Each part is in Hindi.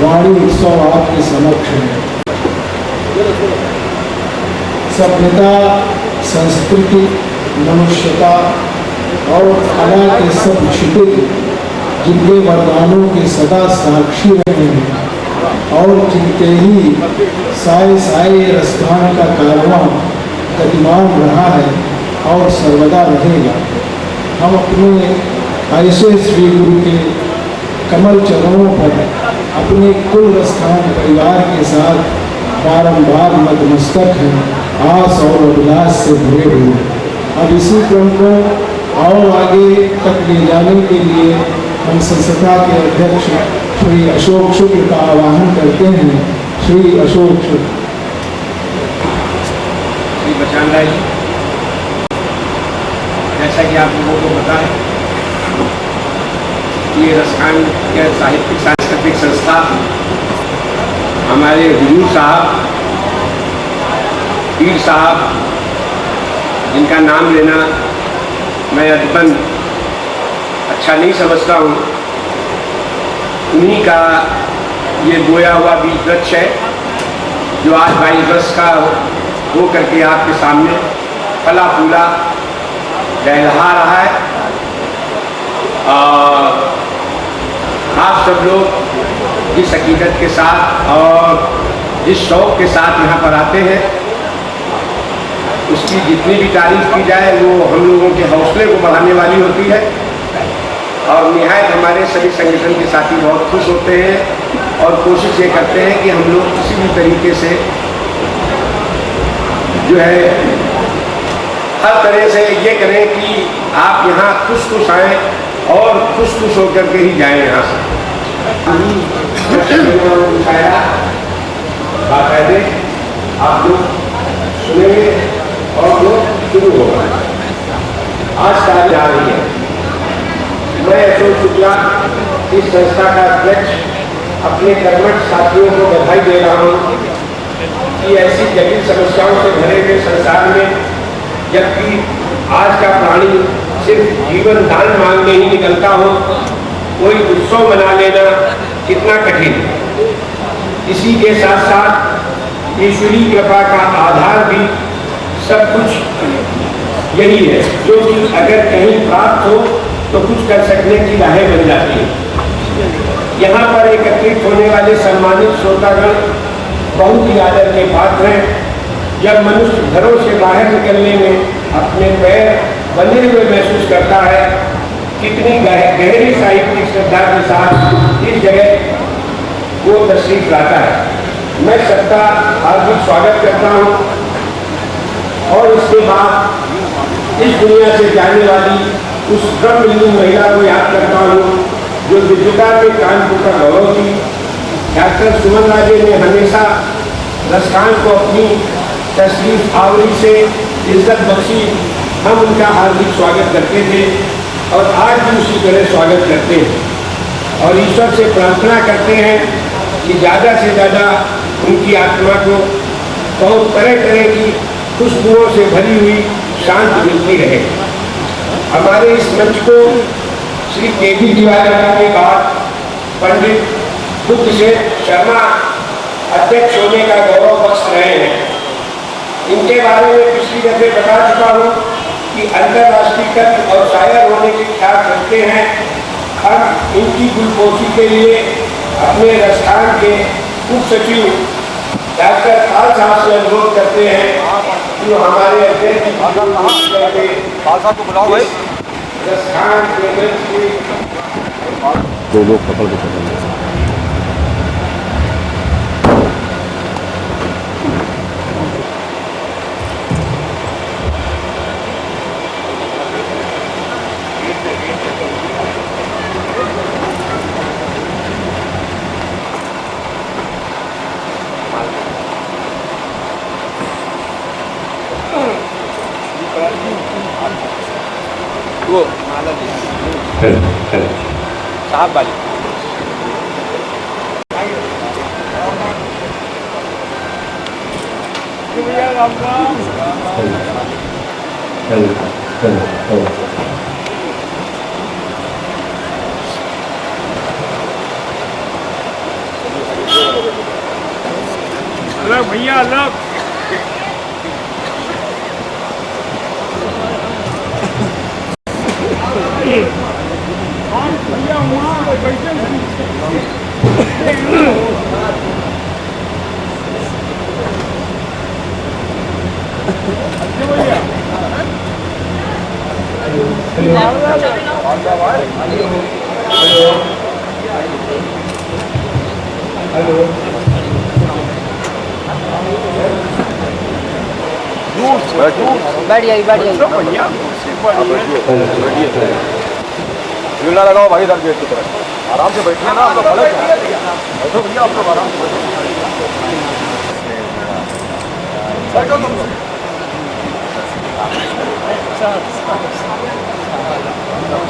वाणी उत्सव आपके समक्ष है। सभ्यता, संस्कृति, मनुष्यता और कला के सब छिपित जिनके वरदानों के सदा साक्षी रहे हैं और जिनके ही साए साए रसगान का कारवां गतिमान रहा है और सर्वदा रहेगा। हम अपने ऐसे श्री गुरु के कमल चरणों पर अपने कुल रसखान परिवार के साथ बारंबार नतमस्तक हैं, आस और अभिलाष से भरे हुए। अब इसी क्रम को और आगे तक ले जाने के लिए हम संस्था के अध्यक्ष श्री अशोक शुक्ल का आह्वान करते हैं। श्री अशोक शुक्ल। श्री बचान राय जी, जैसा कि आप लोगों को पता है, ये रसखान के साहित्यिक सांस्कृतिक संस्था हमारे हुजूर साहब, पीर साहब, जिनका नाम लेना मैं अदबन अच्छा नहीं समझता हूँ, उन्हीं का ये बोया हुआ बीज वृक्ष है जो आज 22 वर्ष का हो करके आपके सामने फला फूला लहलहा रहा है। आप सब लोग जिस हकीकत के साथ और जिस शौक़ के साथ यहाँ पर आते हैं, उसकी जितनी भी तारीफ की जाए वो हम लोगों के हौसले को बढ़ाने वाली होती है। और निहायत हमारे सभी संगठन के साथी बहुत खुश होते हैं और कोशिश ये करते हैं कि हम लोग किसी भी तरीके से जो है हर तरह से ये करें कि आप यहाँ खुश खुश आएँ और खुश खुश होकर के ही जाएँ यहाँ से। बाकायदे आप लोग सुनेंगे और लोग शुरू होगा। आज तारीख आ रही है। मैं अशोक शुक्ला, इस संस्था का अध्यक्ष, अपने कर्मठ साथियों को बधाई दे रहा हूँ कि ऐसी जटिल समस्याओं से भरे हुए संसार में, जबकि आज का प्राणी सिर्फ जीवन दान मांगने ही निकलता हो, कोई उत्सव मना लेना कितना कठिन है। इसी के साथ साथ ईश्वरीय कृपा का आधार भी सब कुछ यही है, जो कि अगर कहीं प्राप्त हो तो कुछ कर सकने की राहें बन जाती है। यहाँ पर एकत्रित होने वाले सम्मानित श्रोतागण बहुत ही आदर के पात्र हैं। जब मनुष्य घरों से बाहर निकलने में अपने पैर बंधे हुए महसूस करता है, कितनी गहरी साहित्यिक श्रद्धा के साथ इस जगह वो तशरीफ लाता है। मैं सबका हार्दिक स्वागत करता हूँ और इसके बाद इस दुनिया से जाने वाली उस ब्रह्मलीन महिला को याद करता हूँ जो विद्युता के कानपुर का गौरव थी। डॉक्टर सुमन राजे ने हमेशा रसखान को अपनी तशरीफ आवरी से इज्जत बख्शी। हम उनका हार्दिक स्वागत करते थे और आज भी उसी तरह स्वागत करते हैं और ईश्वर से प्रार्थना करते हैं कि ज़्यादा से ज़्यादा उनकी आत्मा को बहुत तरह तरह की खुशबुओं से भरी हुई शांति मिलती रहे। हमारे इस मंच को श्री के.वी. दिवाकर के बाद पंडित बुद्धशेखर शर्मा अध्यक्ष होने का गौरव बख्श रहे हैं। इनके बारे में पिछली दफे बता चुका हूँ कि अंतर्राष्ट्रीय कद और शायर होने के ख्याल रखते हैं। हम इनकी गुलपोशी के लिए अपने रसखान के उप सचिव डॉक्टर खाल साहब से अनुरोध करते हैं कि हमारे अध्यक्ष रसखान के दो लोग पकड़ के वो माला साहब वाली अलग भैया अलग। भैया वहाँ बैठे बैठ जाइए झूला लगाओ भाई इधर गेट की तरफ, आराम से बैठिए ना, आप लोग खड़े बैठो भैया, आप लोग आराम से बैठो तुम लोग।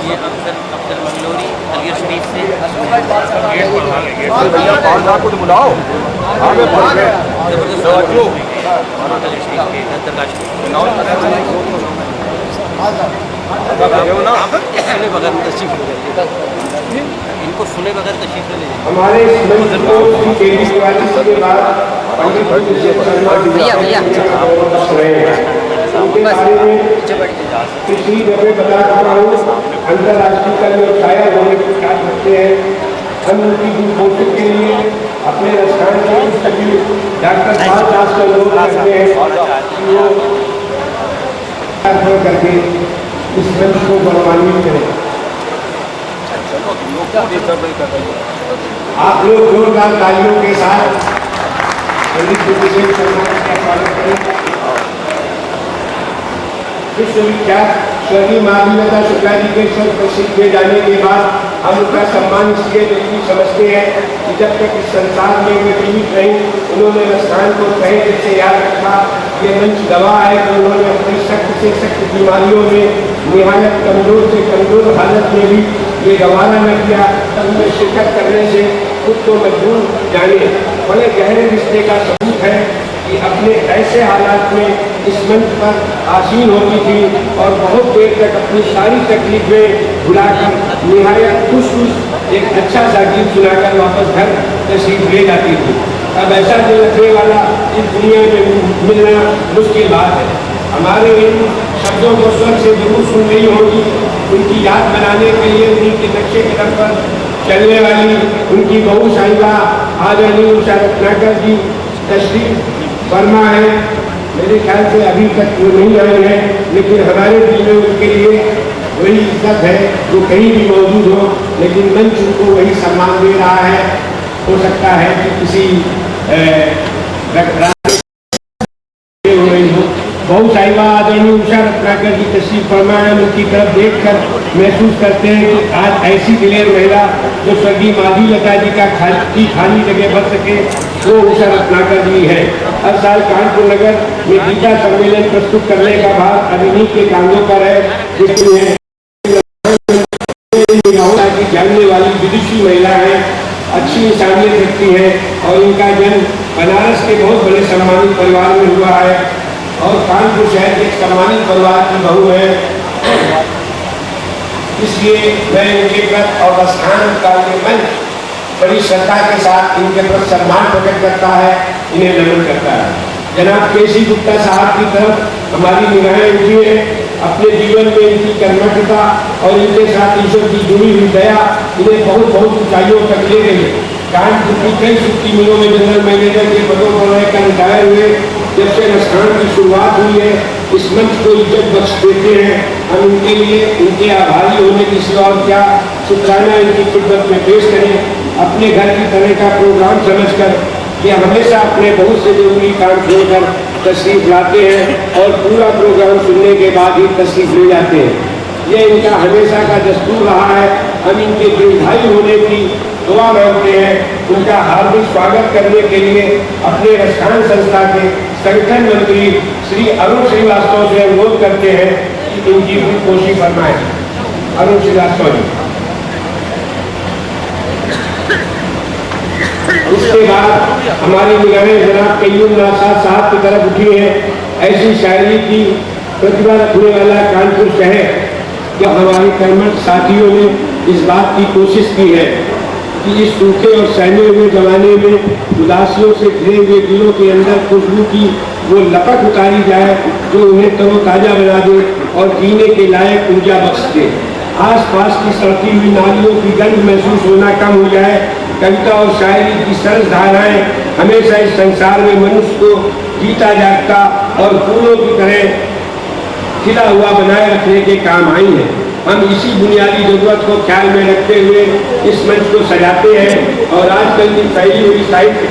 ये अफजल मंगलोरी अलीगढ़ शरीफ से भैया पाँच लाख को तो बुलाओ आगे बढ़ गए जबरदस्त अलीगढ़ शरीफ के दरगाह सुने बगैर तशरीफ ले जाइए, इनको सुने बगैर तशरीफ ले जाइए। हमारे इस मंच को श्री केजरीवाल जी के बाद भैया भैया उनके बारे में पिछली दफे बता चुका हूँ, अंतर्राष्ट्रीय का जो छाया होने के साथ रखते हैं। हम उनकी दुर्घटना के लिए अपने स्थान के डॉक्टर पाल दास का लोग रखते हैं कि वो करके इस मंच को गौरवान्वित करें। आप लोग जोरदार तालियों के साथ स्वागत करें। विश्वविख्यात स्वर्गीय माधवीलता शुक्ला जी के स्वर्ग प्रसिद्ध किए जाने के बाद हम उनका सम्मान इसलिए नहीं समझते हैं कि जब तक इस संसार में वे जीवित रही, उन्होंने स्थान को कहीं दिल से याद रखा। ये मंच गवाह है कि उन्होंने अपनी सख्त से सख्त बीमारियों में निहायत कमजोर से कमजोर हालत में भी ये गवारा न किया। उनमें शिरकत करने से खुद को मजबूर जाने बड़े गहरे रिश्ते का सबूत है कि अपने ऐसे हालात में इस मंच पर आसीन होती थी और बहुत देर तक अपनी सारी तकलीफें भुलाकर निहायत खुश एक अच्छा सा गीत सुनाकर वापस घर तशरीफ ले जाती थी। अब ऐसा दिल रखने वाला इस दुनिया में मिलना मुश्किल बात है। हमारे इन शब्दों को स्वर से जरूर सुन रही होगी। उनकी याद बनाने के लिए उन्हीं के नक्शे कदम पर चलने वाली उनकी बहू साहिबा आदरणीय उषा रत्नाकर जी तशरीफ फरमा है। मेरे ख्याल से अभी तक वो नहीं आए हैं, लेकिन हमारे दिल में उनके लिए वही इज्जत है जो कहीं भी मौजूद हो, लेकिन मंच उनको वही सम्मान दे रहा है। हो सकता है कि किसी बहुत साहिबा आदरणीय उषा रत्नाकर जी तशरीफ फरमा है। उनकी तरफ देखकर महसूस करते हैं कि आज ऐसी दिलेर महिला जो स्वर्गीय माधवीलता जी का खाली जगह भर सके वो उषा रत्नाकर जी है। हर साल कानपुर नगर में गीता सम्मेलन प्रस्तुत करने का भार अभिनी के कांधों पर है, जिसमें जानने वाली विदुषी महिला है, अच्छी इंसानियत रखती है और इनका जन्म बनारस के बहुत बड़े सम्मानित परिवार में हुआ है और कानपुर शहर के एक सम्मानित परिवार की बहू है। इसलिए मैं इनके प्रति और स्थान का ये मंच बड़ी श्रद्धा के साथ इनके प्रति सम्मान प्रकट करता है, इन्हें नमन करता है। जनाब केसी गुप्ता साहब की तरफ हमारी निगाहें उठी है। अपने जीवन में इनकी कर्मठता और इनके साथ ईश्वर की जुड़ी हुई दया इन्हें बहुत बहुत ऊंचाइयों तक ले गई। कानपुर की कई सूती मिलों में जनरल मैनेजर के पदों पर रहकर रिटायर हुए। जब से स्थान की शुरुआत हुई है इस मंच को इज्जत बख्श देते हैं। हम उनके लिए उनके आभारी होने की सिवा और क्या शुक्राना इनकी खिदमत में पेश करें। अपने घर की तरह का प्रोग्राम समझकर कि हमेशा अपने बहुत से जरूरी काम छोड़कर तशरीफ लाते हैं और पूरा प्रोग्राम सुनने के बाद ही तशरीफ ले जाते हैं। यह इनका हमेशा का दस्तूर रहा है। हम इनके दीर्घायु होने की दुआ मांगते हैं। उनका हार्दिक स्वागत करने के लिए अपने स्थान संस्था के संगठन मंत्री श्री अरुण श्रीवास्तव से अनुरोध करते हैं कि इनकी कोशिश फरमाएं। अरुण श्रीवास्तव जी। उसके बाद हमारी निगाहें जनाब कय्यूम नासाद साहब की तरफ उठी है। ऐसी शायरी की प्रतिभा रखने वाला कानपुर शहर, जब हमारे कर्मठ साथियों ने इस बात की कोशिश की है कि इस सूखे और सहमे हुए जमाने में उदासियों से घिरे हुए दिलों के अंदर खुशबू की वो लपट उतारी जाए जो उन्हें तरोताजा बना दे और जीने के लायक ऊर्जा बख्श दे। आस पास की सड़ती हुई नालियों की गंध महसूस होना कम हो जाए। कविता और शायरी की सरस धाराएं हमेशा इस संसार में मनुष्य को जीता जागता और फूलों की तरह खिला हुआ बनाए रखने के काम आई है। हम इसी बुनियादी जरूरत को ख्याल में रखते हुए इस मंच को सजाते हैं और आजकल की फैली हुई साहित्य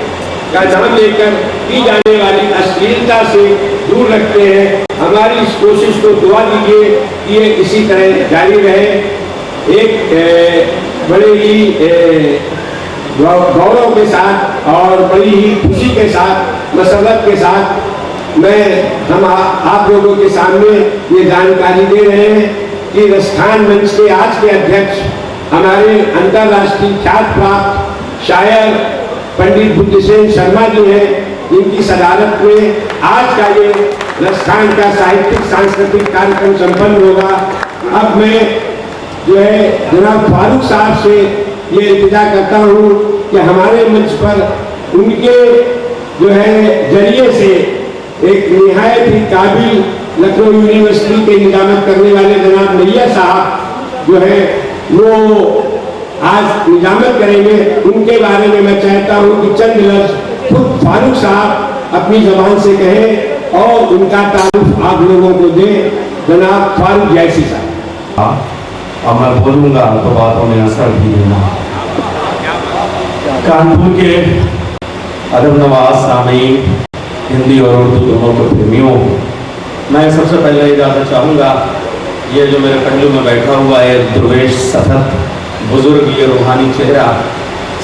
का नाम लेकर की जाने वाली अश्लीलता से दूर रखते हैं। हमारी इस कोशिश को दुआ दीजिए कि ये इसी तरह जारी रहे। एक बड़े ही गौरव के साथ और बड़ी ही खुशी के साथ, मसरत के साथ हम आप लोगों के सामने ये जानकारी दे रहे हैं कि रसखान मंच के आज के अध्यक्ष हमारे अंतर्राष्ट्रीय ख्यात प्राप्त शायर पंडित बुद्धसेन शर्मा जी हैं, जिनकी सदारत में आज का ये रसखान का साहित्यिक सांस्कृतिक कार्यक्रम संपन्न होगा। अब मैं जो है जनाब फारूक साहब से ये इल्तिजा करता हूँ कि हमारे मंच पर उनके जो है जरिए से एक निहायत ही काबिल लखनऊ यूनिवर्सिटी के निजामत करने वाले जनाब नैया साहब जो है वो आज निजामत करेंगे। उनके बारे में मैं चाहता हूँ कि चंद लफ्ज खुद फारूक साहब अपनी जबान से कहें और उनका तारुफ आप लोगों को दें। जनाब फारूक जैसी साहब। और मैं बोलूँगा तो बातों में असर भी देना। कानपुर के अदब नवाज सामीन, हिंदी और उर्दू दोनों के प्रेमियों, मैं सबसे पहले इजाज़त चाहूँगा, ये जो मेरे पहलू में बैठा हुआ है दुर्वेश सफर बुजुर्ग, ये रूहानी चेहरा,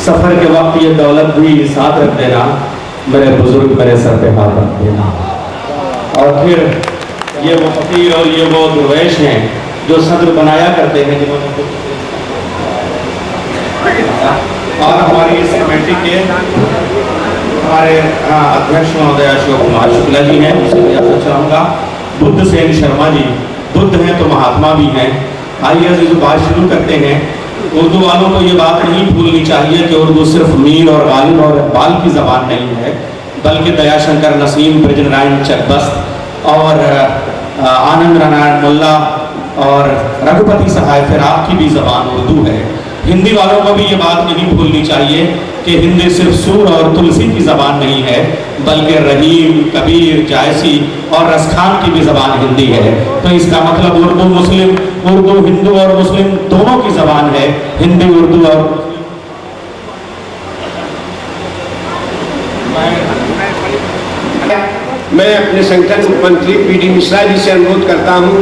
सफ़र के वक्त ये दौलत भी साथ रख देना, मेरे बुजुर्ग मेरे सर पे हाथ रख देना। और फिर ये वो फकीर और ये वो दुर्वेश हैं जो सदर बनाया करते हैं, जिन्होंने और हमारी इस कमेटी के हमारे अध्यक्ष महोदय अशोक कुमार शुक्ला जी हैं, उनसे चाहूँगा बुद्धसेन शर्मा जी, बुद्ध हैं तो महात्मा भी हैं। आइए जो बात शुरू करते हैं। उर्दू वालों को ये बात नहीं भूलनी चाहिए कि उर्दू सिर्फ मीर और गालिब और इकबाल की ज़बान नहीं है, बल्कि दयाशंकर नसीम, ब्रजनारायण चकबस्त और आनंद नारायण मुल्ला और रघुपति सहाय फिराक की भी ज़बान उर्दू है। हिंदी वालों को भी ये बात नहीं भूलनी चाहिए कि हिंदी सिर्फ सूर और तुलसी की ज़बान नहीं है, बल्कि रहीम, कबीर, जायसी और रसखान की भी ज़बान हिंदी है। तो इसका मतलब उर्दू मुस्लिम, उर्दू हिंदू और मुस्लिम दोनों की ज़बान है, हिंदी उर्दू। और मैं अपने संगठन मंत्री पीडी मिश्रा जी से अनुरोध करता हूं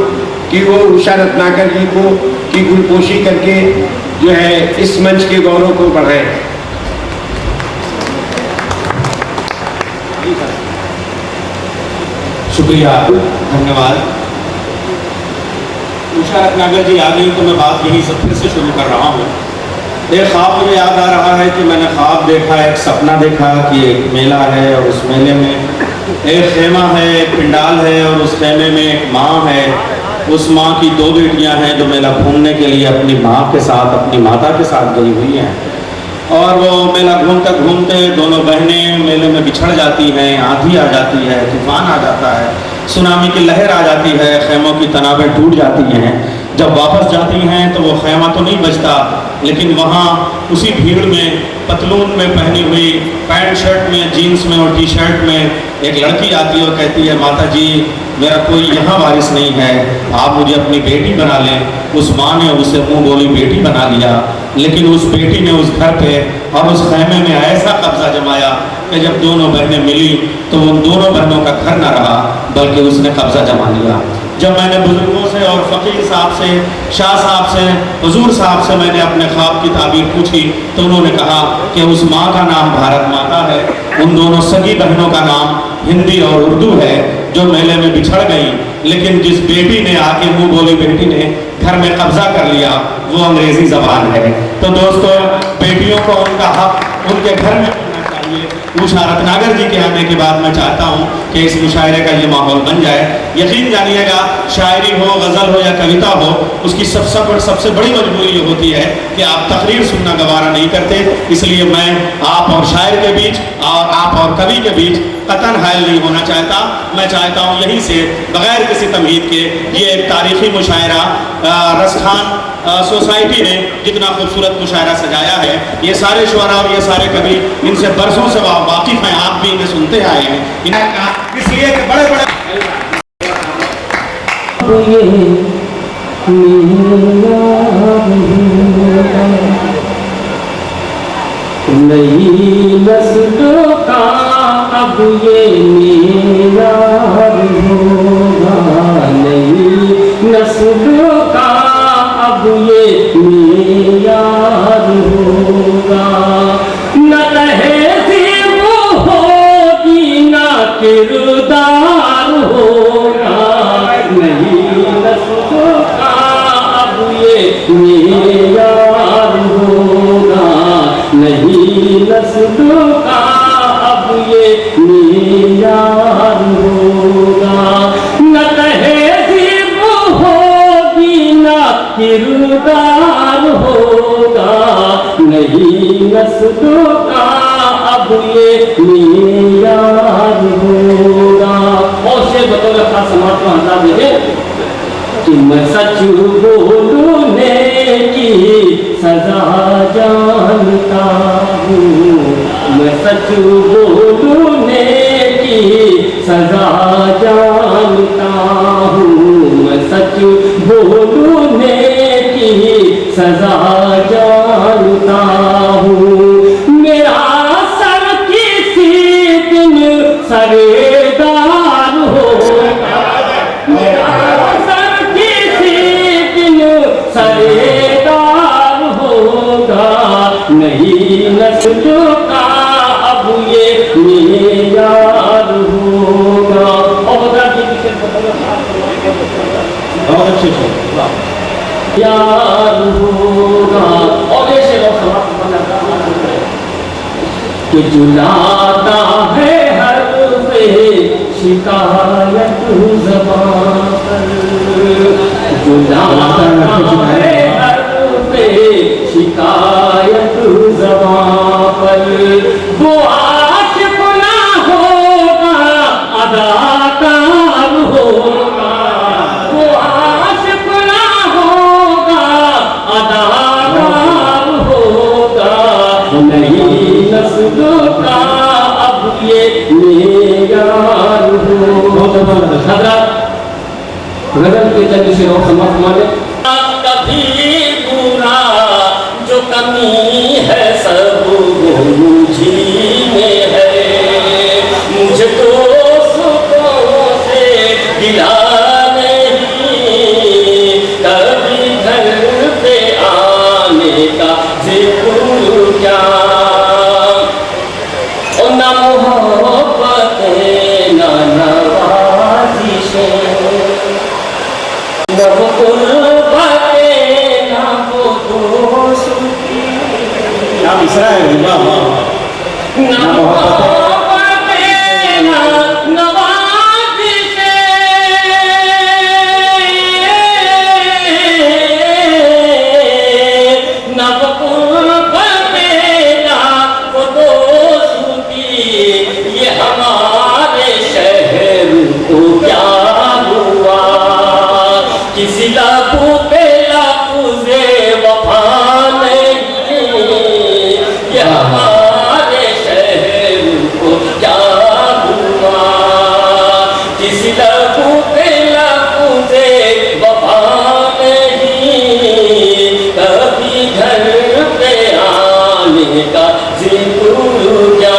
कि वो उषा रत्नाकर जी को की गुलपोशी करके जो है इस मंच के गौरव को बढ़ाएं। शुक्रिया, धन्यवाद। उषा रत्नाकर जी आ गई तो मैं बात यही सब फिर से शुरू कर रहा हूँ। एक ख्वाब मुझे याद आ रहा है कि मैंने ख्वाब देखा, एक सपना देखा कि एक मेला है और उस मेले में एक खेमा है, एक पिंडाल है और उस खेमे में एक माँ है। उस माँ की दो बेटियां हैं जो मेला घूमने के लिए अपनी माँ के साथ, अपनी माता के साथ गई हुई हैं। और वो मेला घूमते घूमते दोनों बहनें मेले में बिछड़ जाती हैं, आंधी आ जाती है, तूफान आ जाता है, सुनामी की लहर आ जाती है, खेमों की तनाबें टूट जाती हैं। जब वापस जाती हैं तो वो खेमा तो नहीं बचता, लेकिन वहाँ उसी भीड़ में पतलून में पहनी हुई, पैंट शर्ट में, जीन्स में और टी शर्ट में एक लड़की आती है और कहती है, माता जी मेरा कोई यहाँ वारिस नहीं है, आप मुझे अपनी बेटी बना लें। उस माँ ने उसे मुँह बोली बेटी बना लिया, लेकिन उस बेटी ने उस घर पे और उस खेमे में ऐसा कब्जा जमाया कि जब दोनों बहनें मिली तो उन दोनों बहनों का घर न रहा, बल्कि उसने कब्जा जमा लिया। जब मैंने बुजुर्गों से और फ़कीर साहब से, शाह साहब से, हुजूर साहब से मैंने अपने ख्वाब की ताबीर पूछी तो उन्होंने कहा कि उस माँ का नाम भारत माता है, उन दोनों सगी बहनों का नाम हिंदी और उर्दू है जो मेले में बिछड़ गई, लेकिन जिस बेटी ने आके मुँह बोली बेटी ने घर में कब्जा कर लिया वो अंग्रेज़ी ज़बान है। तो दोस्तों, बेटियों को उनका हक उनके घर में मिलना चाहिए। उषा रत्नागर जी के आने के बाद मैं चाहता हूँ कि इस मुशायरे का ये माहौल बन जाए। यकीन जानिएगा, शायरी हो, गज़ल हो या कविता हो, उसकी सबसे बड़ी मजबूरी ये होती है कि आप तकरीर सुनना गवारा नहीं करते। इसलिए मैं आप और शायर के बीच और आप और कवि के बीच कतन हायल नहीं होना चाहता। मैं चाहता हूँ यहीं से बग़ैर किसी तमहीद के ये एक तारीख़ी मुशायरा रसखान सोसाइटी ने जितना खूबसूरत मुशायरा सजाया है, ये सारे शुअरा और ये सारे कवि इनसे बरसों से वाकिफ़ हैं, आप भी इन्हें सुनते आए हैं। इसलिए कि बड़े बड़े नई नस्लों का अब ये मीरार होगा, नई नस्लों का अब ये मीरार होगा। न तहज़ीब होगी न किरदार होगा, नई नस्लों का अब ये मीरार होगा, नई नस्लों का अब ये मीरार होगा। न तहज़ीब होगी न किरदार होगा, नई नस्लों का अब ये मीरार होगा। और से बतौर खास समाज को अंदाज देखें कि मैं सच बोलने की सजा जानता हूँ, मैं सच बोलने की सजा जानता हूँ, मैं सच बोलने की सजा जानता हूँ। मेरा सर किसी दिन सरेदार होगा, मेरा सर किसी दिन सरेदार होगा, नई नस्लों का अब ये मीरार होगा। बहुत अच्छे से यार होगा। और ऐसे कि जुलाता है हर पे शिकायत ज़बान पर, जुलाता है हर पे शिकायत ज़बान पर। वो आशिक़ ना होगा अदाकार होगा, वो आशिक़ ना होगा अदाकार होगा, नई नस्लों का अब ये मीरार होगा। हज़रत गज़ल के चंद शेरों से मफ़हूम कभी बुरा जो कमी है सब मुझी में है, मुझको सुखों से गिला नहीं, कभी घर पे आने का ज़िक्र क्या, और न मोहब्बतें न नवाज़िशें, न वो कुर्बतें न वो दोस्ती, क्या मिसरा है, वाह वाह, न मोहब्बतें न नवाज़िशें, न वो कुर्बतें न वो दोस्ती, ये हमारे शहर को क्या हुआ, किसी लबों पे लफ्ज़े वफ़ा नहीं, ये हमारे शहर को क्या हुआ, किसी लबों पे लफ्ज़े वफ़ा नहीं, कभी घर पे आने का ज़िक्र क्या।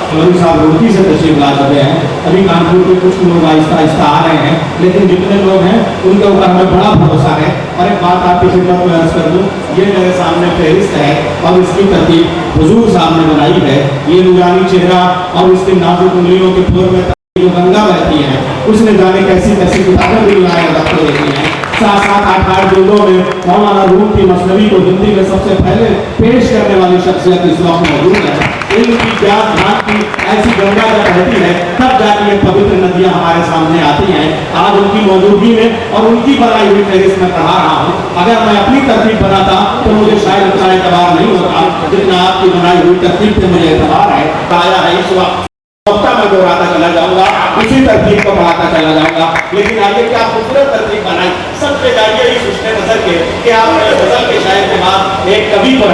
मौलवी साहब रुड़की से तशरीफ ला चुके हैं, अभी कानपुर के कुछ लोग आहिस्ता आहिस्ता आ रहे हैं, लेकिन जितने लोग हैं उनके ऊपर हमें बड़ा भरोसा है। और एक बात आपकी खिदमत में अर्ज कर दूँ, ये मेरे सामने फहरिस्त है और इसकी तरतीब हुजूर साहब ने बनाई है। ये नूरानी चेहरा और इसके नाजुक उंगलियों के फोर में जो गंगा बहती है उसने जाने कैसी कैसी किताबें भी आपको देती हैं। 7-8 जिल्दों में मौलाना रूम की मसनवी को हिंदी में सबसे पहले पेश करने वाली शख्सियत इस वक्त मौजूद है। इनकी ज्ञान ध्यान की ऐसी गंगा जब बहती है तब जाके ये पवित्र नदियां हमारे सामने आती हैं। आज उनकी मौजूदगी में और उनकी बनाई हुई फेरिस्त में पढ़ा रहा हूँ। अगर मैं अपनी तरतीब बनाता तो मुझे शायद इतना एतबार नहीं होता जितना आपकी बनाई हुई तरतीब से मुझे एतबार है। आया है इस वक्त मैं दोहराता चला जाऊंगा, उसी तरतीब को बढ़ाता चला जाऊंगा। लेकिन आगे क्या खूबसूरत तरतीब बनाई। सबसे जाइए इस उसने नजर के कि आपने गजल के शायर के बाद एक कवि पर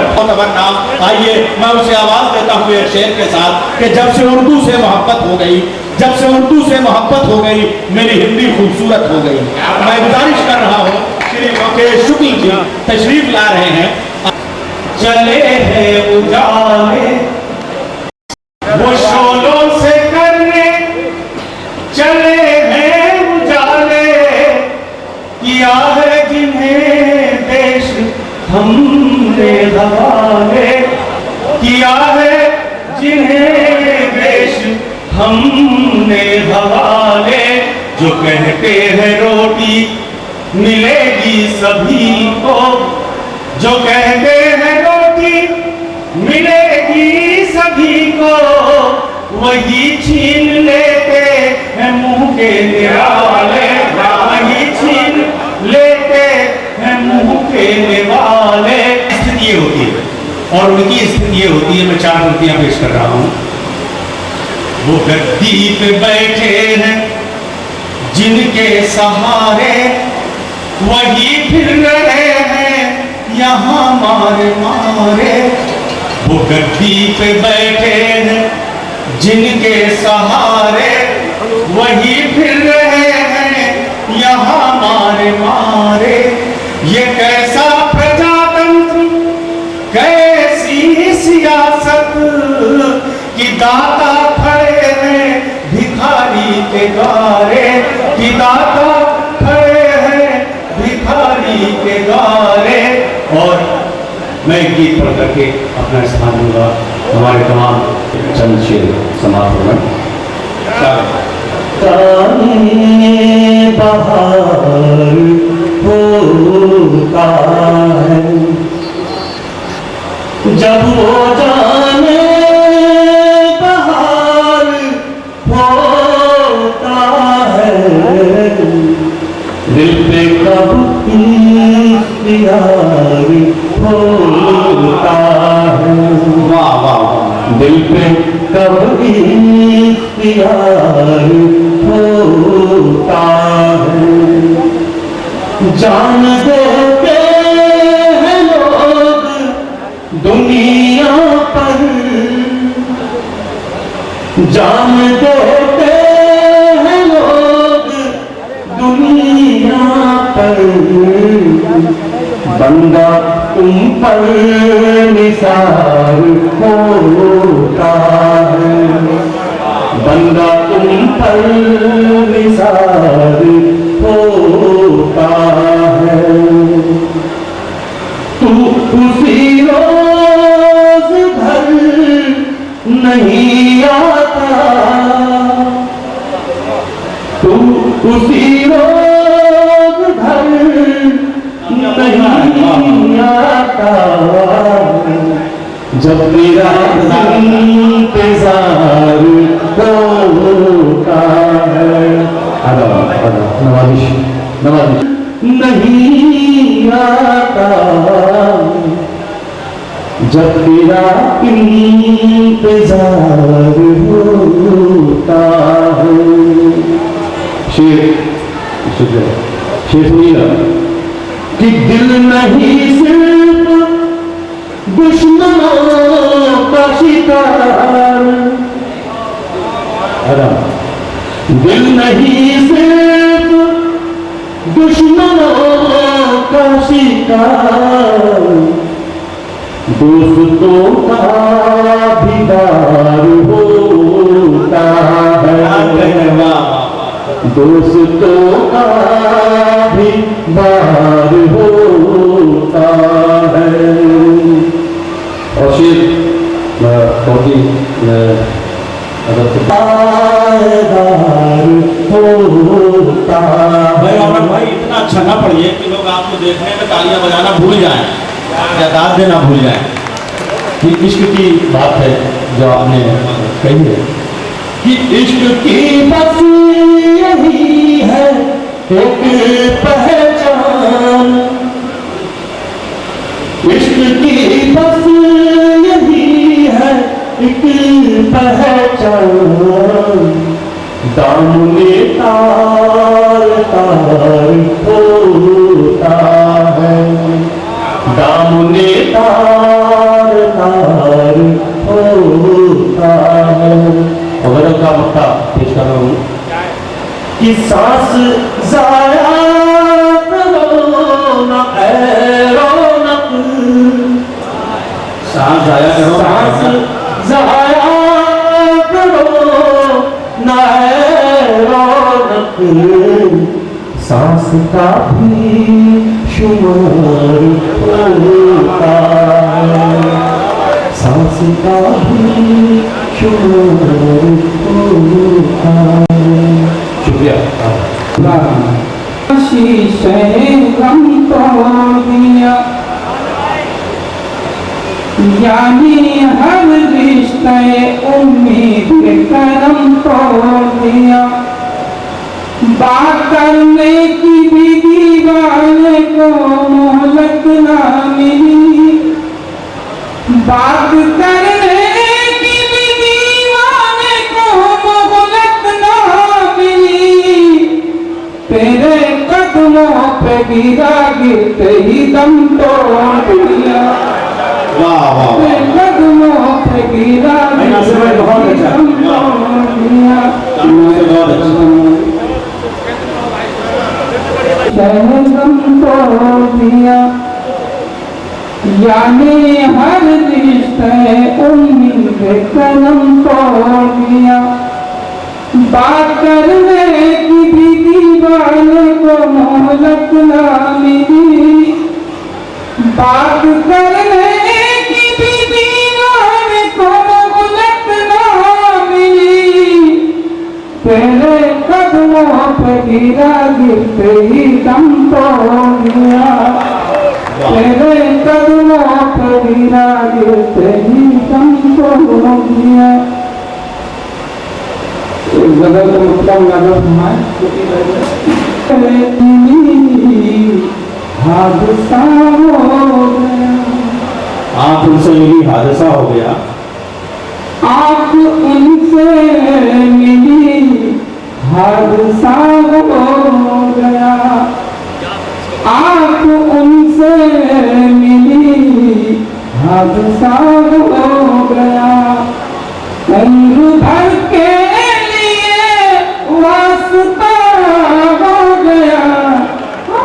नाम आइए मैं उसे आवाज देता हूँ एक शेर के साथ कि जब से उर्दू से मोहब्बत हो गई, जब से उर्दू से मोहब्बत हो गई मेरी हिंदी खूबसूरत हो गई। मैं गुजारिश कर रहा हूँ श्री मुकेश शुक्ल जी तशरीफ ला रहे हैं। चले हैं उजाले वो शोलों से करने चले हैं उजाले, किया है जिन्हें देश हमने हवाले, किया है जिन्हें देश हमने हवाले। जो कहते हैं रोटी मिलेगी सभी को, जो कहते हैं रोटी मिलेगी सभी को, वही छीन लेते हैं मुंह के निराले, वही छीन लेते हैं मुंह के निवाले। स्थिति ये होती है और उनकी स्थिति ये होती है। मैं 4 पंक्तियां पेश कर रहा हूं। वो गद्दी पे बैठे हैं जिनके सहारे, वही फिर रहे हैं यहाँ मारे मारे। वो गद्दी पे बैठे हैं जिनके सहारे, वही फिर रहे हैं यहाँ मारे मारे। ये कैसा प्रजातंत्र कैसी सियासत कि दाता खड़े हैं भिखारी के द्वारे, कि दाता खड़े हैं भिखारी के द्वारे। और मैं गीत पढ़ करके अपना स्थान दूंगा। हमारे तमाम चंद शेर समाप्त होगा। बहार होता है जब वो जाने बहार होता है, दिल पे कब प्यार होता है, दिल पे कब प्यार होता है। जान देते हैं लोग दुनिया पर, जान देते हैं लोग दुनिया पर, बंदा तुम पर निसार होता है, बंदा तुम पर निसार होता है। तू उसी रोज घर नहीं आता, तू उसी रोज घर नहीं आता, जब तेरा इंतजार होता है। नवाजिश नवाजिश नहीं आता, जब तेरा इंतजार होता है। शेर सुनिएगा कि दिल नहीं सिर्फ दुश्मनों का शिकार, दिल नहीं सिर्फ दुश्मनों का शिकार, दोस्तों का दीदार होता है, दोस्तों का भी बार होता है। और शेर बहुत ही आएगा भाई अमन भाई इतना अच्छा ना पढ़िए कि लोग आपको देखने में तालियां बजाना भूल जाएं या दाद देना भूल जाएं। कि इश्क की बात है जो आपने कही है कि इश्क की बस यही है एक पहचान, इश्क की बस यही है एक पहचान, दामने तार तार होता है, दामने तार तार होता है। और का मक्का पेश कर रहा हूँ कि सांस जाया करो ना ऐ रौनक, सांस जाया करो, सांस जाया करो ना ऐ रौनक, सांस का भी शुमार होता है, सांस का भी शुमार होता है। शुक्रिया। शीशे गम तोड़ दिया, यानी हर रिश्ते उम्मीद के करम तोड़ दिया, बात करने की भी दीवाने को मोहलत ना मिली, बात करने की भी दीवाने को मोहलत ना मिली, तेरे कदमों पे गिरा गिरते ही दम तोड़ दिया, वाह वाह तेरे कदमों पे गिरा गिरते ही दम तोड़ दिया। गम तोड़ दिया, यानी हर रिश्ते उम्मीद कलम तोड़ दिया, बात करने की भी दीवाने को मोहलत ना मिली, बात करने की भी दीवाने को मोहलत ना मिली, तेरे कदमों पे गिरा गिरते ही दम तोड़ दिया, तेरे कदमों पे गिरा गिरते ही दम तोड़ दिया। गदर को मतलब नजर हादसा हो गया, आँख उनसे मिली हादसा हो गया, आँख उनसे मिली हादसा हो गया, आँख उनसे मिली हादसा हो गया, उम्र भर के लिए वास्ता हो गया,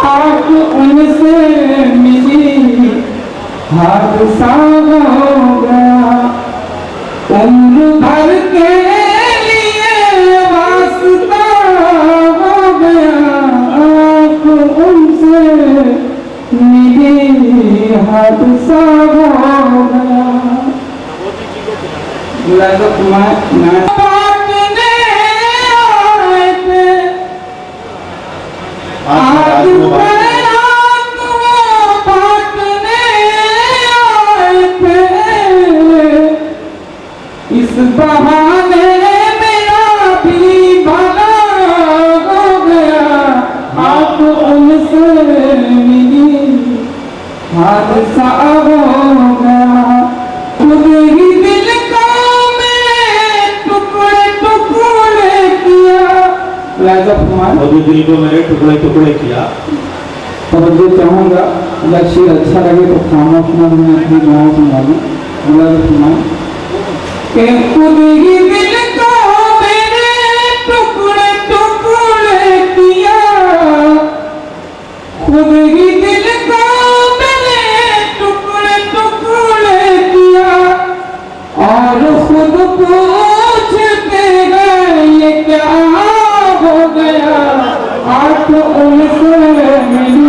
आँख उनसे मिली हादसा हो गया, उम्र भर के लिए वास्ता हो गया, आँख उनसे मिली हादसा हो गया। बांटने आए थे आज बरात वो बांटने आए थे, इस बहाने मेरा भी भला हो गया, आप उनसे मिली हादसा हो गया, खुद ही दिल को मैंने टुकड़े टुकड़े किया। और दिल को मेरे टुकड़े टुकड़े किया। तवज्जो चाहूँगा, अगर शेर अच्छा लगे तो खामोश में मैं अपनी गाँव सुना दूँ। कि खुद ही दिल को मेरे टुकड़े टुकड़े किया, खुद ही दिल को मैंने टुकड़े टुकड़े किया, और खुद पूछते गए ये क्या हो गया, आँख उनसे मिली।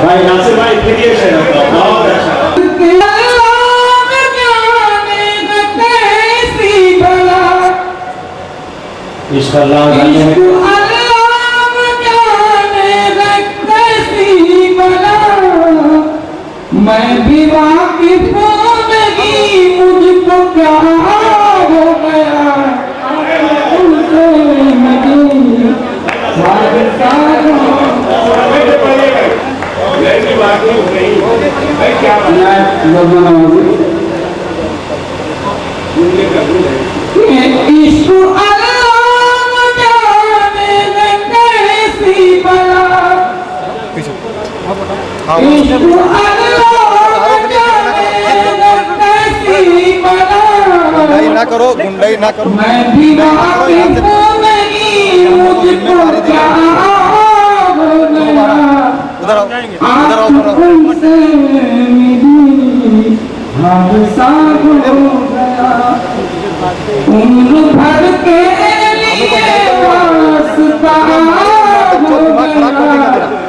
भाई नासिर भाई फिर ये शेर बहुत अच्छा। उसका अल्लाह जाने में मैं भी वाकिफ नहीं मुझको क्या हो गया उनसे इश्क़ अल्लाह जाने कैसी बला इश्क़ ना करो, गुंडाई ना करो। मैं भी वाकिफ नहीं मुझको क्या हो गया उधर आओ, उनसे मेरी हादसा हो गया उम्र भर के लिए वास्ता हो गया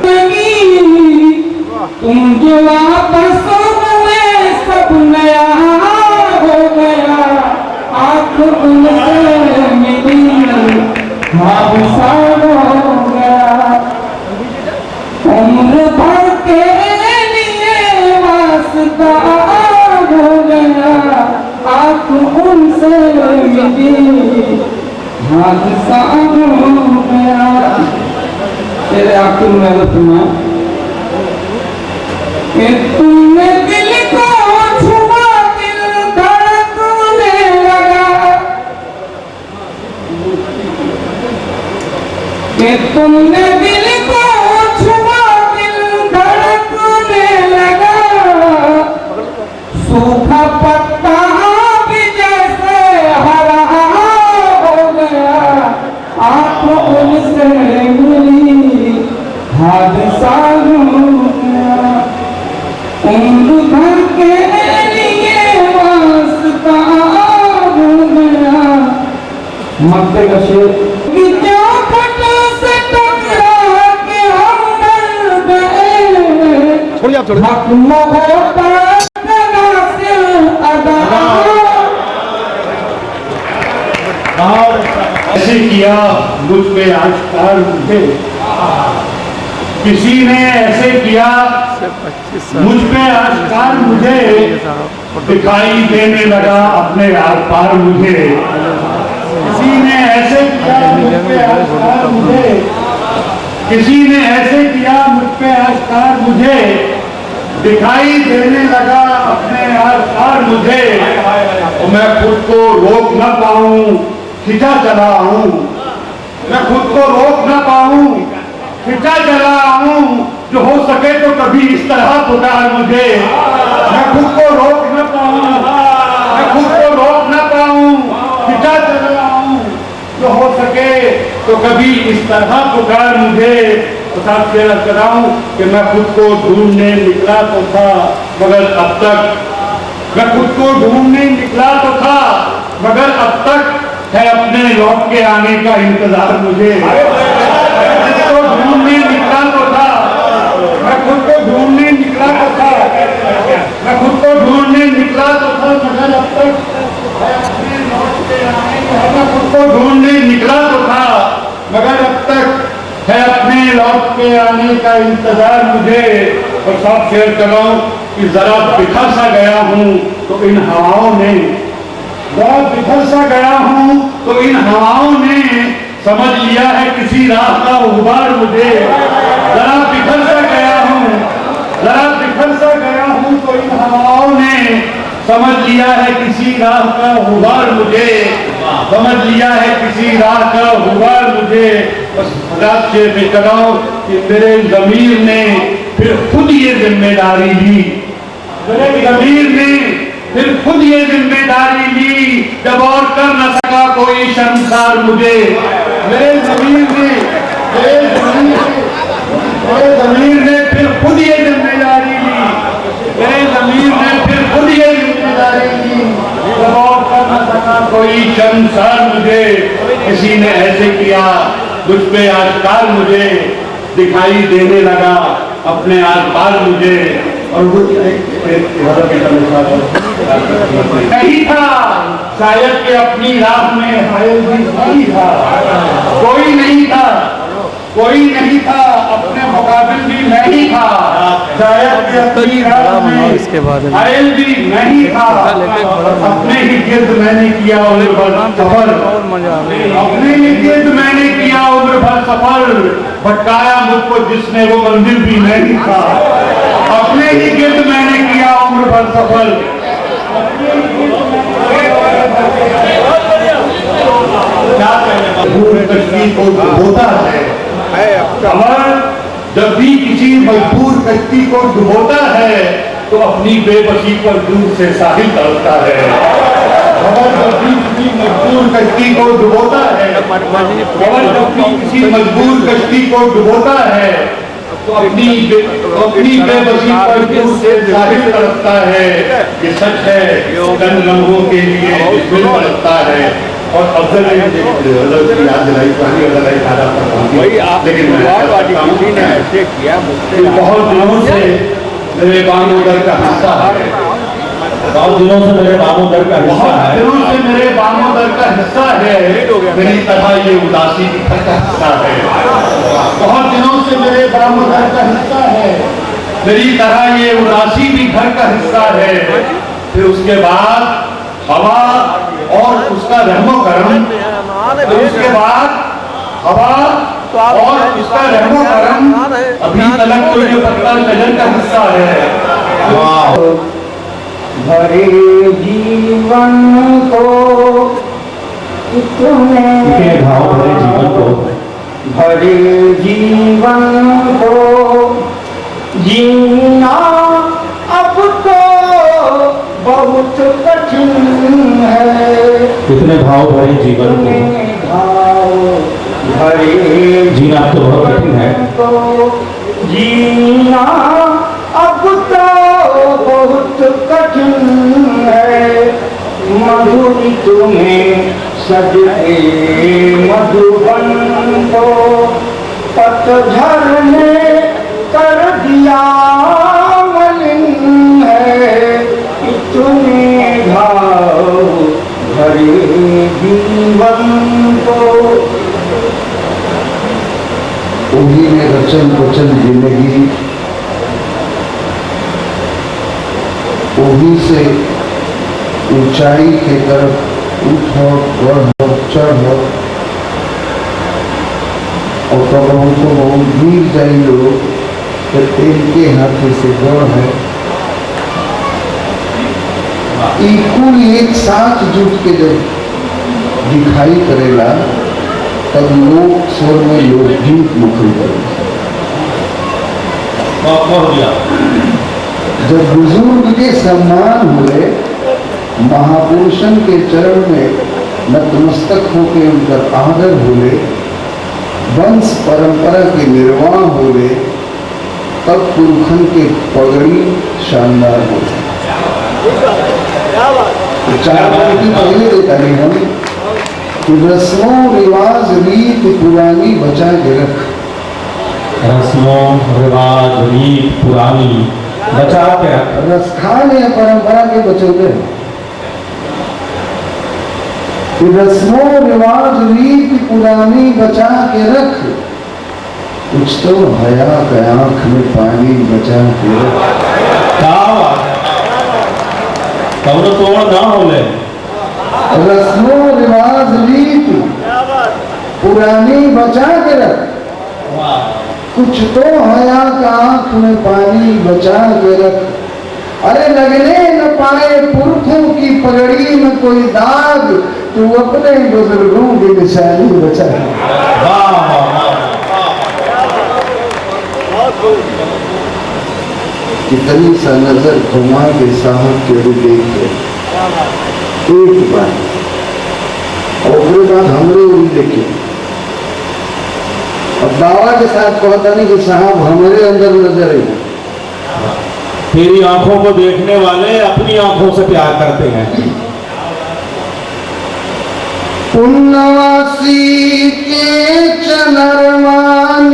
तुम जो वापस हुए सब नया हो गया आँख उनसे मेरी हादसा हो गया उम्र भर के लिए वास्ता हो गया आँख उनसे मेरी हादसा हो गया तेरे आखिर में तुम्हें कि तुमने दिल को छुआ दिल धड़कने लगा कि तुमने दिल को छुआ दिल धड़कने लगा सूखा पत्ता भी जैसे हरा हो गया आँख उनसे मिली हादसा हो गया उम्र भर के लिए वास्ता हो गया मक्के का शेर से टकरा के हम मर गए छोड़िए आप, छोड़िए। हक मोहब्बत से अदा ऐसे किया मुझ पे आजकार मुझे किसी ने ऐसे किया मुझ पे आजकार मुझे दिखाई देने लगा अपने आर पार मुझे किसी ने ऐसे किया मुझ पे आजकार मुझे किसी ने ऐसे किया मुझ पे आजकार मुझे दिखाई देने लगा अपने आर पार मुझे और मैं खुद को रोक न पाऊं खिंचा चला हूं मैं खुद को रोक न पाऊं खिंचा चला हूं जो हो सके तो कभी इस तरह पुकार मुझे मैं खुद को रोक न पाऊं मैं खुद को रोक न पाऊं खिंचा चला हूं जो हो सके तो कभी इस तरह पुकार मुझे तो साथ शेयर कराऊं कि मैं खुद को ढूंढने निकला तो था मगर अब तक मैं खुद को ढूंढने निकला तो था मगर अब तक है अपने लौट के आने का इंतजार मुझे खुद को ढूंढने निकला तो था मैं खुद को ढूंढने निकला तो था मैं खुद को ढूंढने निकला तो था मगर अब तक है अपने लौट के आने का मैं खुद को ढूंढने निकला तो था मगर अब तक है अपने लौट के आने का इंतजार मुझे और साथ शेयर कर रहा हूं कि जरा बिखर सा गया हूं तो इन हवाओं ने जरा बिखर सा गया हूं तो इन हवाओं ने समझ लिया है किसी राह का उबार मुझे जरा बिखर सा गया हूं जरा बिखर सा गया हूं तो इन हवाओं ने समझ लिया है किसी राह का उबार मुझे समझ लिया है किसी राह का उबार मुझे बस रात से बेकराऊं कि मेरे ज़मीर ने फिर खुद ये जिम्मेदारी ली मेरे ज़मीर ने फिर खुद ये जिम्मेदारी ली जब और कर न सका कोई शर्मसार मुझे मेरे ज़मीर ने फिर खुद ये जिम्मेदारी ली मेरे ज़मीर ने फिर खुद ये जिम्मेदारी ली जब और कर न सका कोई शर्मसार मुझे किसी ने ऐसे किया मुझ पे आजकार मुझे दिखाई देने लगा अपने आस पास मुझे और वो नहीं था शायद कि अपनी राह में हायल भी नहीं था, कोई नहीं था, कोई नहीं था, अपने मुकाबिल भी नहीं था, शायद कि अपनी राह में हायल भी नहीं था, अपने ही गिर्द मैंने किया उम्र भर सफर, अपने ही गिर्द मैंने किया उम्र भर सफर, भटकाया मुझको जिसने वो मंदिर भी नहीं था, अपने ही गिर्द मैंने किया उम्र भर सफर। कश्ती को डुबोता है, कमर जब भी किसी मजबूर कश्ती को डुबोता है तो अपनी बेबसी पर दूर से साहिल तड़पता है। कमर जब भी किसी मजबूर कश्ती को डुबोता है, कमर जब भी किसी मजबूर कश्ती को डुबोता है तो अपनी बेबसी पर दूर से साहिल तड़पता है। ये सच है, चंद लम्हों के लिए दिल तड़पता है। और अफजल ने याद दिलाई, पुरानी गजल आई ताजा पर, लेकिन बहुत दिनों से मेरे बामोदर का हिस्सा है, बहुत दिनों से मेरे बामोदर का हिस्सा है, दिनों से मेरे बामोदर का हिस्सा है, मेरी तरह ये उदासी भी घर का हिस्सा है। बहुत दिनों से मेरे बामोदर का हिस्सा है, मेरी तरह ये उदासी भी घर का हिस्सा है। फिर उसके बाद हवा और उसका रहमो करम, फिर उसके बाद हवा और उसका रहमो करम, अभी तक तो ये पत्ता नजर का हिस्सा है। भरे जीवन को इतने भाव भरे जीवन को, भरे जीवन को जीना अब तो बहुत कठिन है। कितने भाव भरे जीवन को, भरे जीना तो बहुत कठिन है, जीना अब तो बहुत कठिन है। मधुरी तुम्हें सजते मधुबन को पतझड़ ने कर दिया मलिन है। इतने भाव भरे जीवन को। ओही ने रचन वचन जिंदगी, ओही से ऊंचाई के तरफ उठो बढ़ो चढ़ो, और कबहू को बहुत गिर जाई लोग तो इनके हाथे से गढ़ है। कुल एक साथ जुट के जब दिखाई करेला तब लोग स्वर में लोकगीत मुखर करे। जब बुजुर्ग के सम्मान हुए, महापुरुषन के चरण में नतमस्तक होकर उनका आदर हुए, वंश परंपरा के निर्वाह हुए, तब पुरखन के पगड़ी शानदार हो। चार पहले देता नहीं हम कि रस्मों रिवाज रीत पुरानी बचा के रख। रस्मों रिवाज रीत पुरानी बचा के रख। रसखान या परंपरा के बचोगे, रस्मों रिवाज रीत पुरानी बचा के रख। कुछ तो हया के आंख में पानी बचा के रख। कब तोड़ ना होले। रस्मों रिवाज रीत पुरानी बचा के रख। कुछ तो हया का आंख में पानी बचा के रख। अरे लगने न पाए पुरखों की पगड़ी में कोई दाग, तू अपने बुजुर्गों की निशानी बचा। कितनी सा नजर घुमा के साहब के देखे एक बार, और उसके बाद हमरे भी देखे। अब दावा के साथ कहता नहीं कि साहब हमारे अंदर नजर है। तेरी आंखों को देखने वाले अपनी आंखों से प्यार करते हैं। पुण्यवासी के चनरवानियर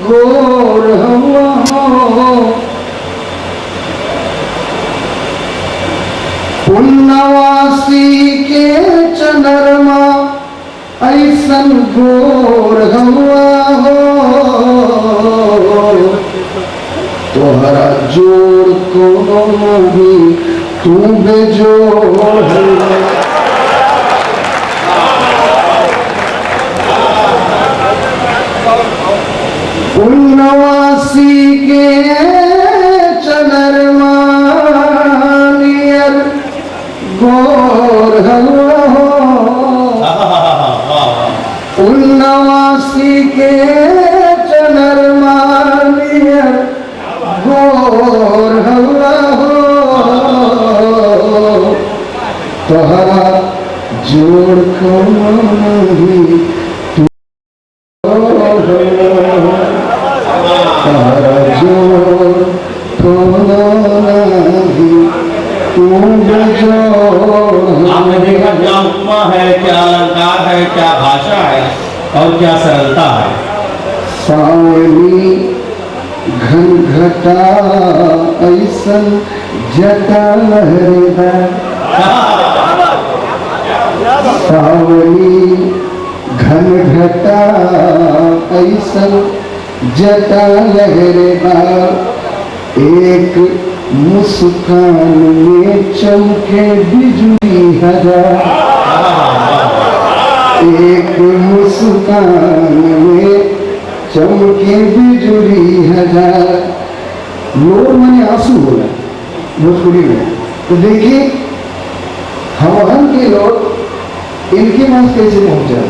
गोर हम पुण्यवासी के चनरमा ऐसन गोर हवा हो तोहरा जोड़ कोनो भी तू बेजोड़ है। पुण्यवासी के चनरमा नियर गोर हवा हो पुण्यवासी के चनरमा नियर गोर हवा हो तोहरा जोड़ कोनो नहीं तू तोहरा जोड़ कोनो नहीं तू बेजोड़। आपने देखा क्या उपमा है, क्या अलंकार है, क्या भाषा है और क्या सरलता है। सावली घनघटा ऐसन जटा लहरेदार सावली घनघटा ऐसन जटा लहरेदार एक मुस्कान में चमके बिजली हजार एक मुस्कान में चमके बिजली हजार। लोर मैंने आंसू बोला भोजपुरी में तो देखिए हम के लोग इनके पास कैसे पहुंचा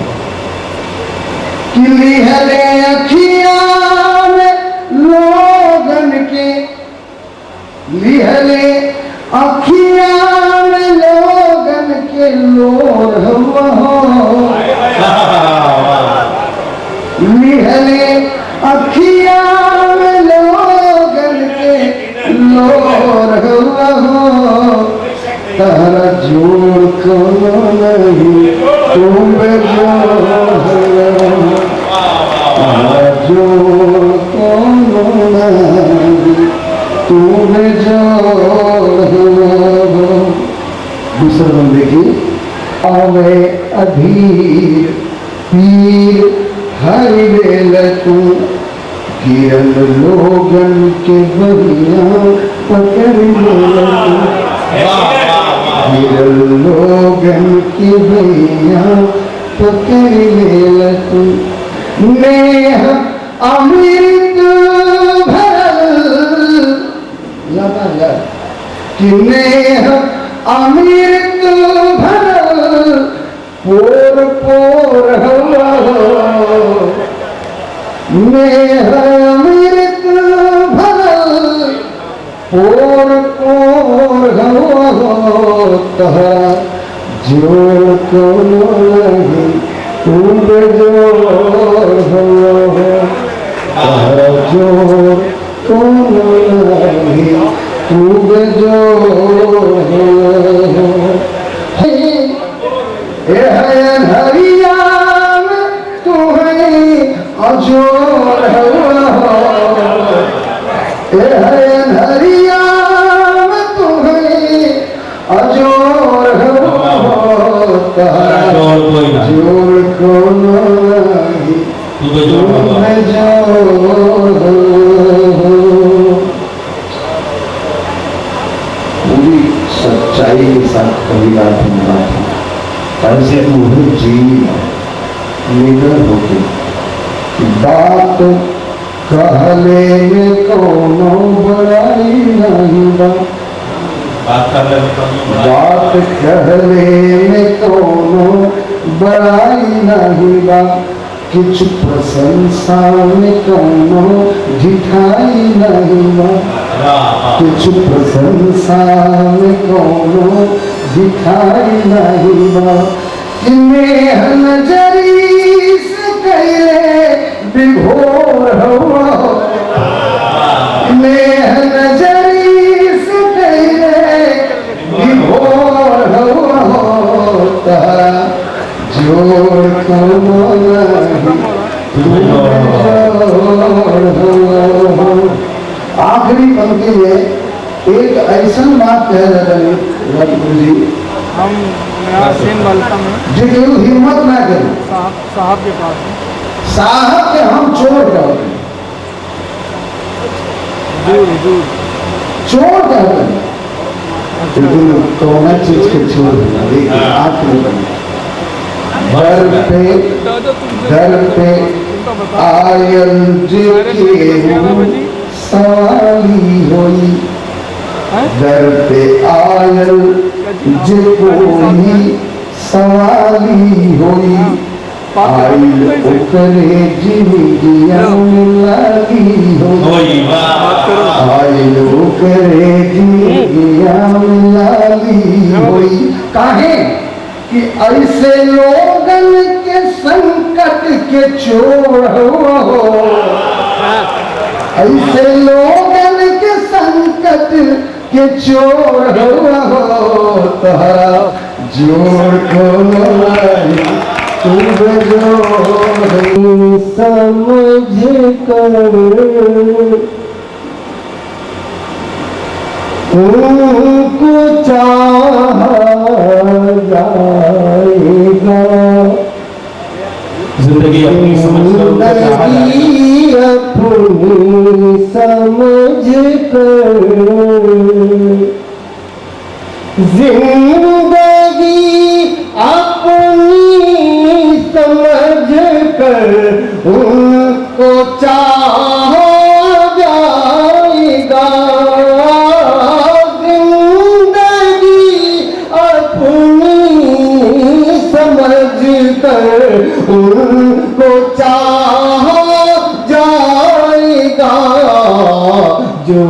कि हरे अखिया में लोगन के लिहले अखिया में लोगन के लोर हवा लिहले अखिया में लोगन के लोर हवा तारा जोड़ कोनो नहीं तुम तारा जोड़ कोनो नहीं तुम दूसरा बंद देखिए आवे अधीर पीर हरि वेल तू गिरल लोगन के बहिया पकड़ गिरल लोगन के बहिया पकड़ ले तू नेह अमृत भरल लगा कि नेह अमृत भरल पोर पोर हवा नेह अमृत भरल पोर पोर हवा तहरा जोड़ कोनो नहीं तुम बेजोड़ हवा तहरा जोड़ कोनो नहीं तू बेजोड़ हरिया में तुम्हें अजोड़ हरिया में तुम्हें अजोड़ जोड़ कोनो नहीं तुम्हें जोड़। पूरी सच्चाई के साथ कविता सुनता था ऐसे मुझे जी निडर होके बात कहले में कोनो बड़ाई नहीं बात कहले में कोनो बड़ाई नहीं बा किछु प्रशंसा में कोनो ढिठाई नहीं बा किछु प्रशंसा में कोनो ढिठाई नहीं बा नेह नजरी से कैले विभोर हवा नेह नजरी से कैले विभोर हवा तारा जोड़ कोनो नहीं आखिरी पंक्ति में एक ऐसा बात कह रहे जी हम मेरा सेम बलता में जो केहू हिम्मत ना करे साहब के पास है। साहब के हम चोर कहते हैं, चोर कहते हैं। लेकिन कौन चीज के चोर है आखिरी दर पे आयल जी साली होई, दर पे आयल जे कोई सवाली होई, आयल ओकरे जिंदगिया लागी होई, आयल ओकरे जिंदगिया लागी होई। काहे कि ऐसे लोगन के संकट के चोर हो, ऐसे लोगन के संकट के चोर हो, तोहरा जोर को तू जो समझ कर उनको चाहा जाएगा, जिंदगी अपनी समझ कर उनको चाहा जाएगा। अपनी समझ कर जिंदगी अपनी समझ कर उनको चाहा जाएगा, जिंदगी अपनी समझ कर उनको चाहा जाएगा, जो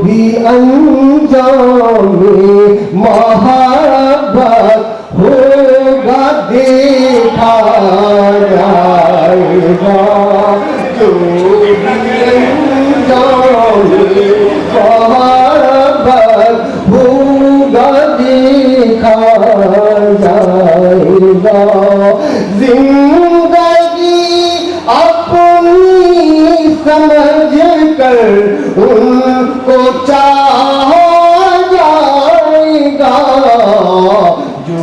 भी अंजाम मोहब्बत होगा देखा जाएगा, जो भी अंजाम मोहब्बत होगा देखा जाएगा, जिंदगी अपनी समझ कर उनको चाहा जाएगा, जो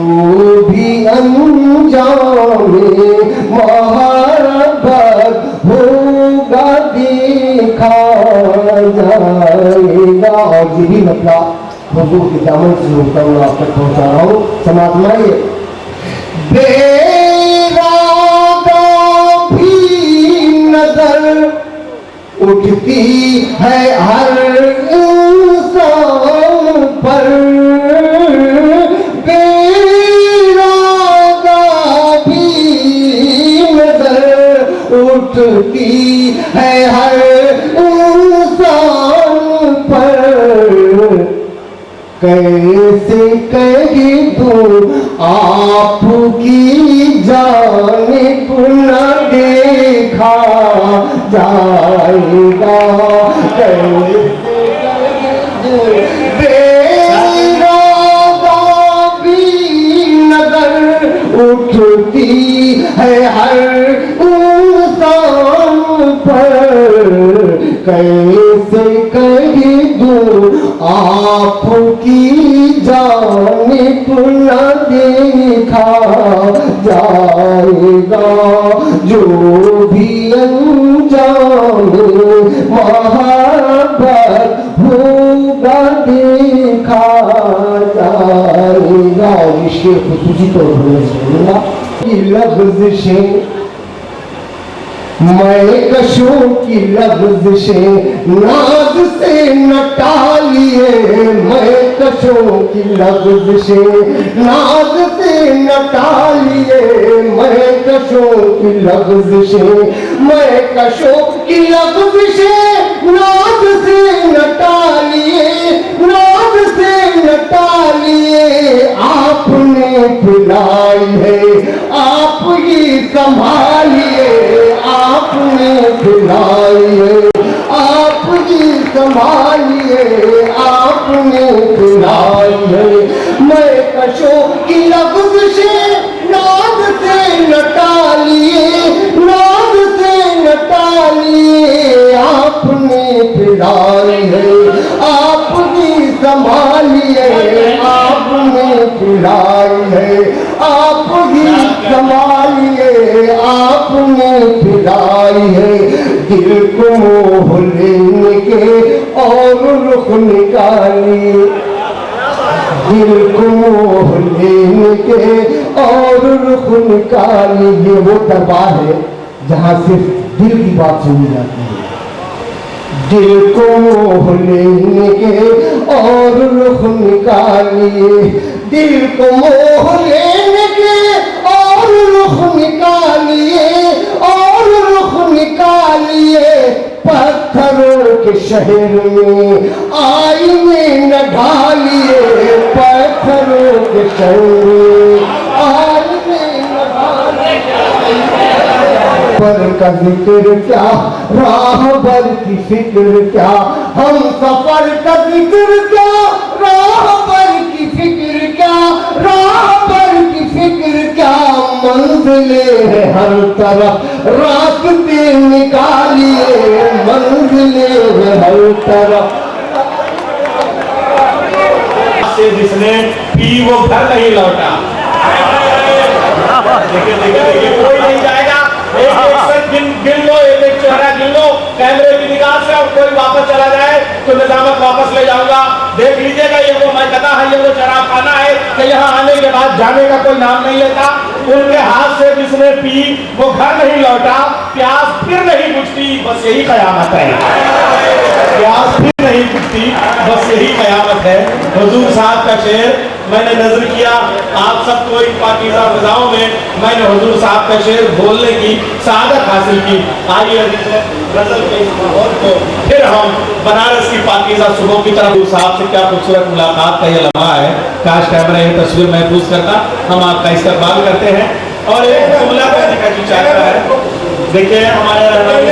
भी अंजाम मोहब्बत होगा देखा जाएगा। और यही मतलब हुजूर के दामन से होता हूँ आप तक पहुँचा रहा हूँ। समाज में आइए। बेरादा भी नजर उठती है हर इंसान पर, बेरादा भी नजर उठती है हर इंसान पर, कैसे कह दूं आपकी जाने को न देखा जाएगा, कैसे कह दूं बेरादा भी नजर उठती है हर इंसान पर, कैसे कह दूं आपकी जाने को न देखा जाएगा, जो भी अंजाम मोहब्बत होगा देखा जाएगा। इसके खुसूसी तौर पर बोलूंगा कि लफ्ज़ मैं कशों की लफ्ज़ नाज से न टालिए, मैं कशों की लफ्ज़ नाज से न टालिए, मैं कशों की लफ्ज़ मैं कशों की लफ्ज़ नाज से न टालिए, नाज से न टालिए, आपने पिलाई है आप ही संभालिए, आपने पिलाई है आप ही संभालिए, आपने पिलाई है, मैं कशों की लफ्ज़ नाज से न टालिए, नाज से न टालिए, आपने पिलाई है आप ही आई है, दिल को मोह लेने के और रुख निकालिए, दिल को मोह लेने के और रुख निकालिए। वो दरबार है जहाँ सिर्फ दिल की बात सुनी जाती है, दिल को मोह लेने के और रुख निकालिए, दिल को मोह लेने के और रुख निकालिए, और रुख निकालिए। पत्थरों के शहर में आईने न ढालिए, पत्थरों के शहर में आईने न ढालिए। पर का जिक्र क्या, राह पर की फिक्र क्या, हम सफर का जिक्र क्या, राह पर की फिक्र क्या, राह पर की फिक्र क्या। मंजिलें हैं हर तरफ, रास्ते निकालिए, मंजिलें हैं हर तरफ। से जिसने पी वो घर नहीं लौटा। देखिए कोई नहीं जाएगा, एक गिन लो, एक चेहरा गिन लो कैमरे की निगाह से, और कोई वापस चला जाए तो निजामत वापस ले जाऊंगा। देख लीजिएगा, ये वो मैकदा है, ये वो शराब खाना है कि यहाँ आने के बाद जाने का कोई नाम नहीं लेता। उनके हाथ से जिसने पी वो घर नहीं लौटा, प्यास फिर नहीं बुझती, बस यही कयामत है। प्यास फिर नहीं बुझती, बस यही कयामत है। हुजूर साहब का शेर मैंने नजर किया, आप सबको इन पाकीज़ा फ़िज़ाओं में मैंने हुजूर साहब का शेर बोलने की सआदत हासिल की। आइए गजल के इस माहौल को फिर हम बनारस की पाकीज़ा सुबह की तरफ। हुजूर साहब से क्या खूबसूरत मुलाकात का ये लम्हा है, काश कैमरा ये तस्वीर महफूज करता। हम आपका इस्तकबाल करते हैं और एक जुमला कहने का जी चाहता है। देखिए हमारे रहमानी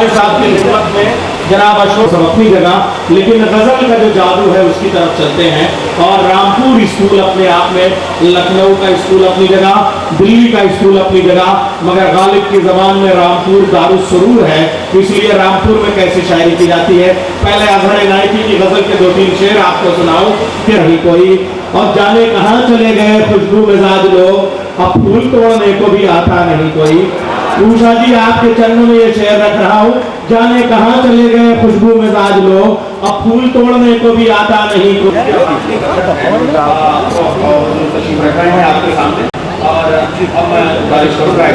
साहब की खिदमत में जनाब अशोक सब अपनी जगह, लेकिन गजल का जो जादू है उसकी तरफ चलते हैं। और रामपुर स्कूल अपने आप में, लखनऊ का स्कूल अपनी जगह, दिल्ली का स्कूल अपनी जगह, मगर गालिब की जबान में रामपुर दारुस सुरूर है, इसलिए रामपुर में कैसे शायरी की जाती है। पहले अजहर इनायती की गजल के 2-3 शेर आपको सुनाओ, फिर ही कोई। और जाने कहाँ चले गए खुशबू मिजाज लोग, अब फूल तोड़ने को भी आता नहीं कोई। उषा जी आपके चरणों में ये शेर रख रहा हूँ, जाने कहाँ चले गए खुशबू मिजाज लोग, अब फूल तोड़ने को भी आता नहीं कोई। आपके सामने और अब मैं बारिश करूँगा।